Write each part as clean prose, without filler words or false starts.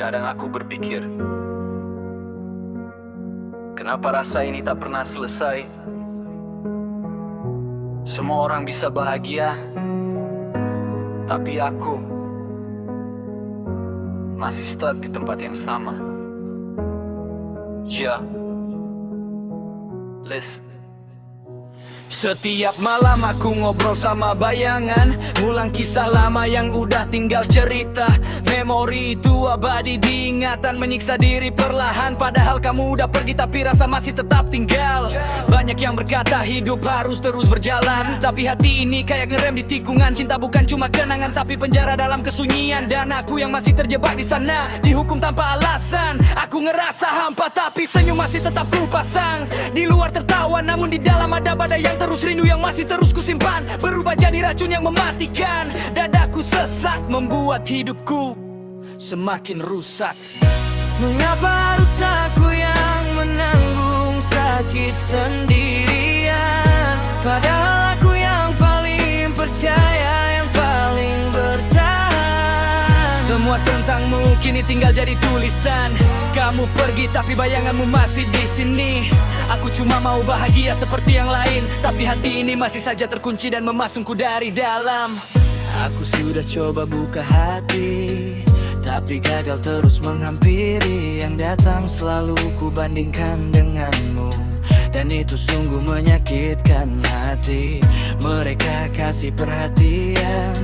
Kadang aku berpikir, kenapa rasa ini tak pernah selesai? Semua orang bisa bahagia, tapi aku masih stuck di tempat yang sama. Ya, listen. Setiap malam aku ngobrol sama bayangan, ngulang kisah lama yang udah tinggal cerita. Memori itu abadi diingatan, menyiksa diri perlahan. Padahal kamu udah pergi tapi rasa masih tetap tinggal. Banyak yang berkata hidup harus terus berjalan, tapi hati ini kayak ngerem di tikungan. Cinta bukan cuma kenangan tapi penjara dalam kesunyian. Dan aku yang masih terjebak di sana, dihukum tanpa alasan. Aku ngerasa hampa tapi senyum masih tetap ku pasang. Di luar tertawa namun di dalam ada badai yang terus rindu yang masih terus kusimpan. Berubah jadi racun yang mematikan. Dadaku sesak membuat hidupku semakin rusak. Mengapa harus aku yang menanggung sakit sendirian? Padahal aku yang paling percaya, yang paling bertahan. Semua tentangmu kini tinggal jadi tulisan. Kamu pergi tapi bayanganmu masih di sini. Aku cuma mau bahagia seperti yang lain, tapi hati ini masih saja terkunci dan memasungku dari dalam. Aku sudah coba buka hati, tapi gagal terus menghampiri. Yang datang selalu ku bandingkan denganmu, dan itu sungguh menyakitkan hati. Mereka kasih perhatian,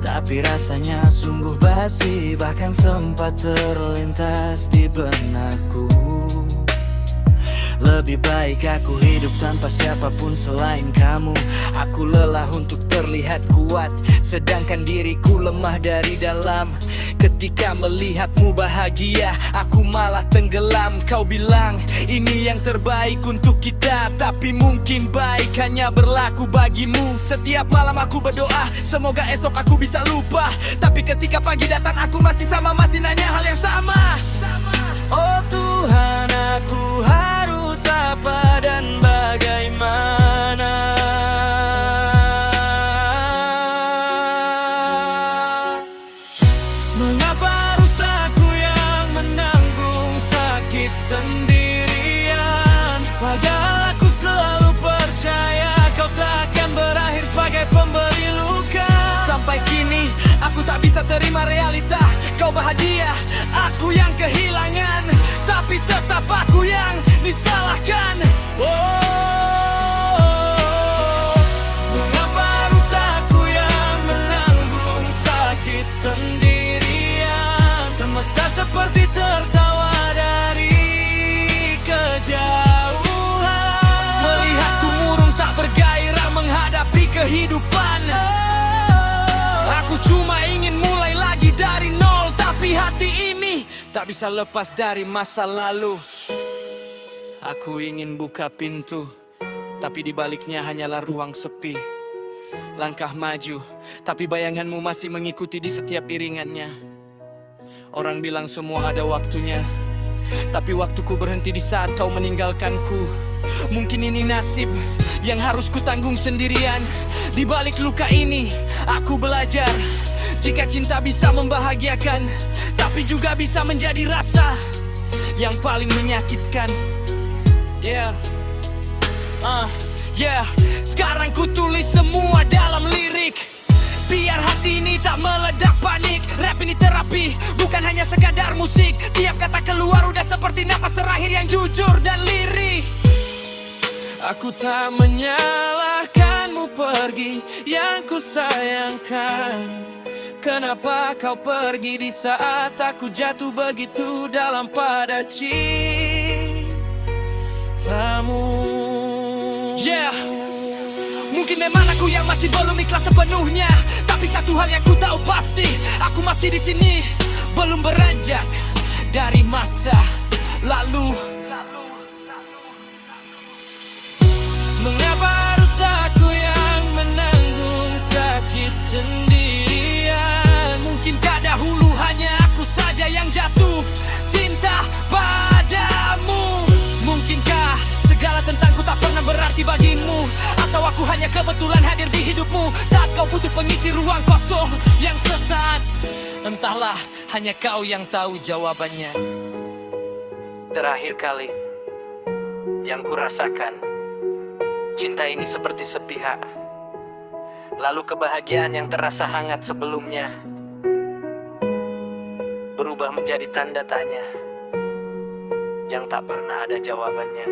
tapi rasanya sungguh basi. Bahkan sempat terlintas di benakku, lebih baik aku hidup tanpa siapapun selain kamu. Aku lelah untuk terlihat kuat, sedangkan diriku lemah dari dalam. Ketika melihatmu bahagia, aku malah tenggelam. Kau bilang ini yang terbaik untuk kita, tapi mungkin baik hanya berlaku bagimu. Setiap malam aku berdoa, semoga esok aku bisa lupa. Tapi ketika pagi datang aku masih sama, masih nanya hal yang sama. Oh Tuhan, aku harus apa dan bagaimana? Mengapa harus aku yang menanggung sakit sendirian? Padahal aku selalu percaya kau takkan berakhir sebagai pemberi luka. Sampai kini aku tak bisa terima realita. Kau bahagia, aku yang kehilangan, tapi tetap aku yang disalahkan. Mengapa harus aku yang menanggung sakit sendirian? Semesta seperti tertawa dari kejauhan, melihatku murung tak bergairah menghadapi kehidupan. Aku cuma ingin mulai lagi dari nol, tapi hati ini tak bisa lepas dari masa lalu. Aku ingin buka pintu, tapi di baliknya hanyalah ruang sepi. Langkah maju, tapi bayanganmu masih mengikuti di setiap iringannya. Orang bilang semua ada waktunya, tapi waktuku berhenti di saat kau meninggalkanku. Mungkin ini nasib yang harus kutanggung sendirian. Di balik luka ini, aku belajar jika cinta bisa membahagiakan, tapi juga bisa menjadi rasa yang paling menyakitkan. Sekarang ku tulis semua dalam lirik, biar hati ini tak meledak panik. Rap ini terapi, bukan hanya sekadar musik. Tiap kata keluar udah seperti napas terakhir yang jujur dan lirih. Aku tak menyalahkanmu pergi yang ku sayangkan. Kenapa kau pergi di saat aku jatuh begitu dalam pada cintamu? Mungkin memang aku yang masih belum ikhlas sepenuhnya, tapi satu hal yang ku tahu pasti, aku masih di sini, belum beranjak dari masa lalu. Mengapa harus aku yang menanggung sakit sendirian? Mungkinkah dahulu hanya aku saja yang jatuh cinta padamu? Mungkinkah segala tentangku tak pernah berarti bagimu? Atau aku hanya kebetulan hadir di hidupmu saat kau butuh pengisi ruang kosong yang sesaat? Entahlah, hanya kau yang tahu jawabannya. Terakhir kali yang kurasakan, cinta ini seperti sepihak. Lalu kebahagiaan yang terasa hangat sebelumnya berubah menjadi tanda tanya yang tak pernah ada jawabannya.